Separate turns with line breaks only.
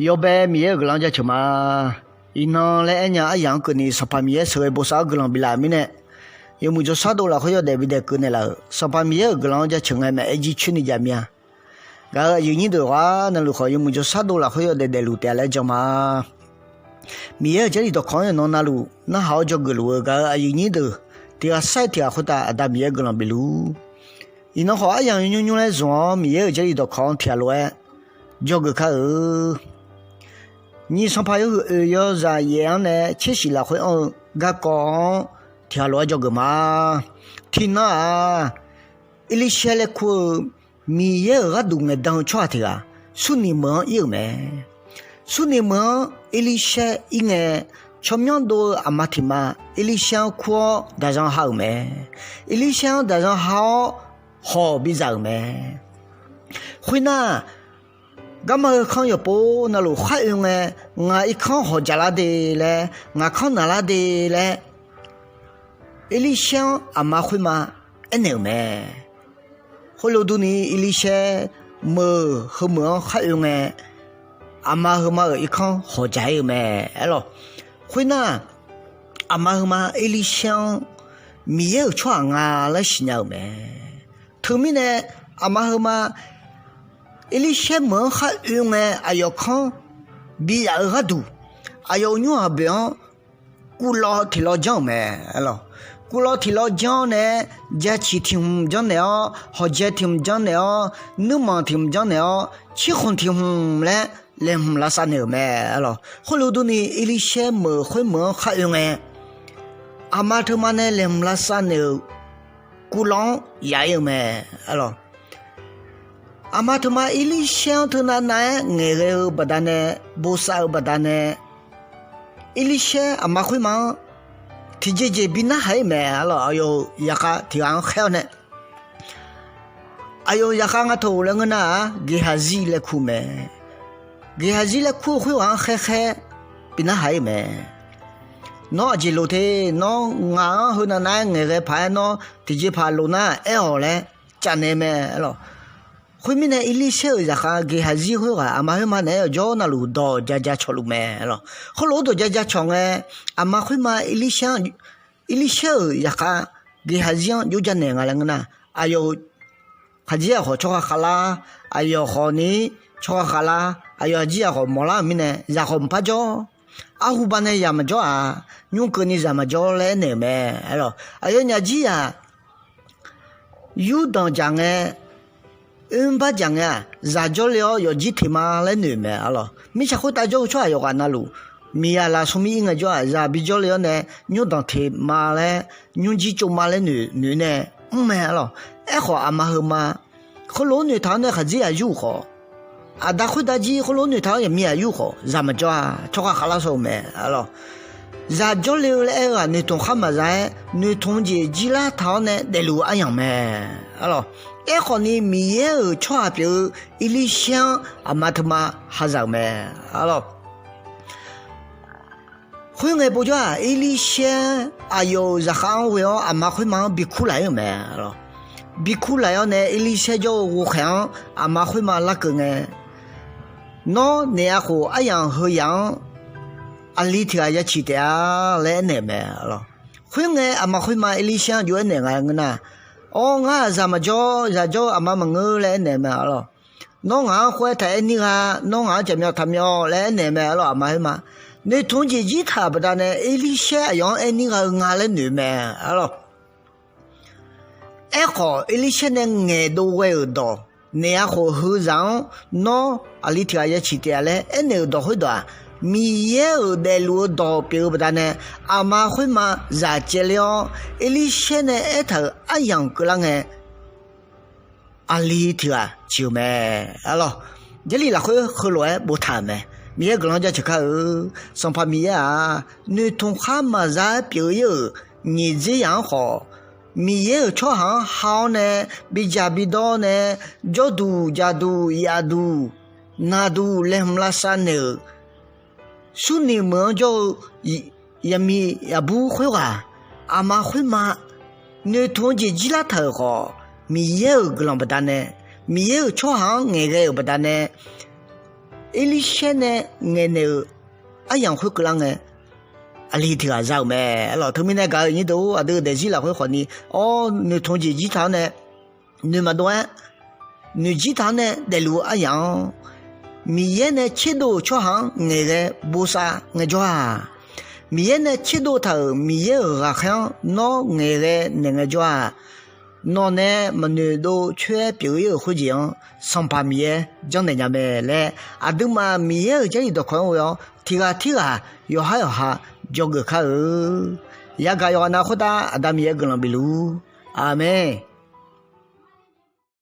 要不米也个人家吃嘛，伊那来人家样个你十八米社会不少个人比来米呢，有么就啥多了，好像代表的个呢了，十八米个人家吃爱嘛，一起去你家面，个有你的话，那路好有么就啥多了，好像在路带来讲嘛，米也这里头看人那路，那好叫个路个有你的，第二晒天或者大米也个人比路。伊那好样用来做，米也这里头看铁路哎，叫个看你上怕要在样呢，确实了会个讲铁路叫个嘛，听那一里下来看米也个东个当穿的啊，苏尼们有没？苏尼们一里下应该。全面都阿妈听嘛，一里想看大上好没？一里想大上好比较没？会呐，咁么看要播那路海用诶，我一看好家啦的嘞，我看哪啦的嘞，一里想阿妈会嘛？一年没？后来都你一里想么和么海用诶，阿妈和嘛一看好家有没？哎咯。会呢，阿妈和妈一里想米有穿啊来洗尿没？后面呢，阿妈和妈一里想门还用哎，还要看比较个多，还要用那边古老提老讲没？咯，古老提老讲呢，家去听讲了，好家听讲了，你们听讲了，结婚听了。连拉萨牛咩咯，后来都呢一里些么会么还用诶，阿妈他妈呢连拉萨牛，古朗也有咩咯，阿妈他妈一里些他那爱个不但呢，不少不但呢，一里些阿妈会嘛，提姐比那还咩咯，哎呦呀个提安好呢，哎呦呀个我头了个那，给哈子来哭咩。给孩子来哭会玩嘿嘿，比那还没。那几路的那俺和那个牌那直接爬路那哎好嘞，真的没咯。后面呢一里小一下给孩子会玩，阿妈会嘛那要叫那路到家吃路没咯。后来到家吃诶，阿妈会嘛一里小一下给孩子有真的个人呢，哎呦，孩子好吃哈啦，哎呦好呢吃哈啦。哎呀，这好莫拉米呢，然后不着，阿胡班呢也没着啊，用个你怎么着来呢没？哎咯，哎呀，人家啊，有当讲诶，不讲啊，然着了有几天嘛来呢没？哎咯，没啥好大家出来要干那路，米啊啦，说明应该着啊，然比着了呢，用当天嘛嘞，用几周嘛来呢，没咯，哎好阿妈和嘛，和老女他呢还这样有好。啊，大会大姐和老女头也没有好，咱们家吃个哈拉手没，咯，咱家里来个女同哈么在，女同志几拉头呢，在路安样没，咯，哎好你没有吃表一里香，阿妈他妈哈上没，咯，会爱不着一里香，哎呦，然后我阿妈会忙比苦来有没，咯，比苦来要呢，一里香叫我看阿妈会忙那个呢。那你也好，一样和样，阿里头也吃的来呢没了。会爱阿妈会嘛，一里想就那个呢。哦，我怎么叫阿妈们我来呢没了。那我会睇你个，那我怎么他们来呢没了阿妈会嘛。你同姐姐他不但呢，一里想样哎你个我来呢没了。哎好，一里想呢爱都会多。你也好和尚，那阿里头也吃点嘞，哎，你都会的，米也有在路到别不但呢，阿妈会嘛热结了，一里现在一头阿样个人哎，阿里头啊就没，啊咯，这里来会后来不谈没，米也个人家去看，上怕米啊，你同哈嘛热表有，你这样好。米也吃行好呢，比家比多呢，加度亚度，那度连拉山呢，说你们就也米也不会话，阿妈会嘛？你同姐几拉头好，米也有个人不单呢，米也有吃行那个不单呢，伊里些呢，眼呢，啊样会个人呢，啊里头啊绕咩？老头们那个你都啊都得起来会和你，哦，你同济其他呢，你么多，你其他呢，得路啊样，米也呢，切到吃行，眼个不啥，眼就啊。米也呢，切到头，米也个香，孬眼个那个就啊。孬呢，么女都缺表有会讲，上把米讲人家咩嘞？啊，都嘛米这里头看我哟，提个，要哈，叫个看哦，也个要拿回答，阿达米个人比如，阿妹。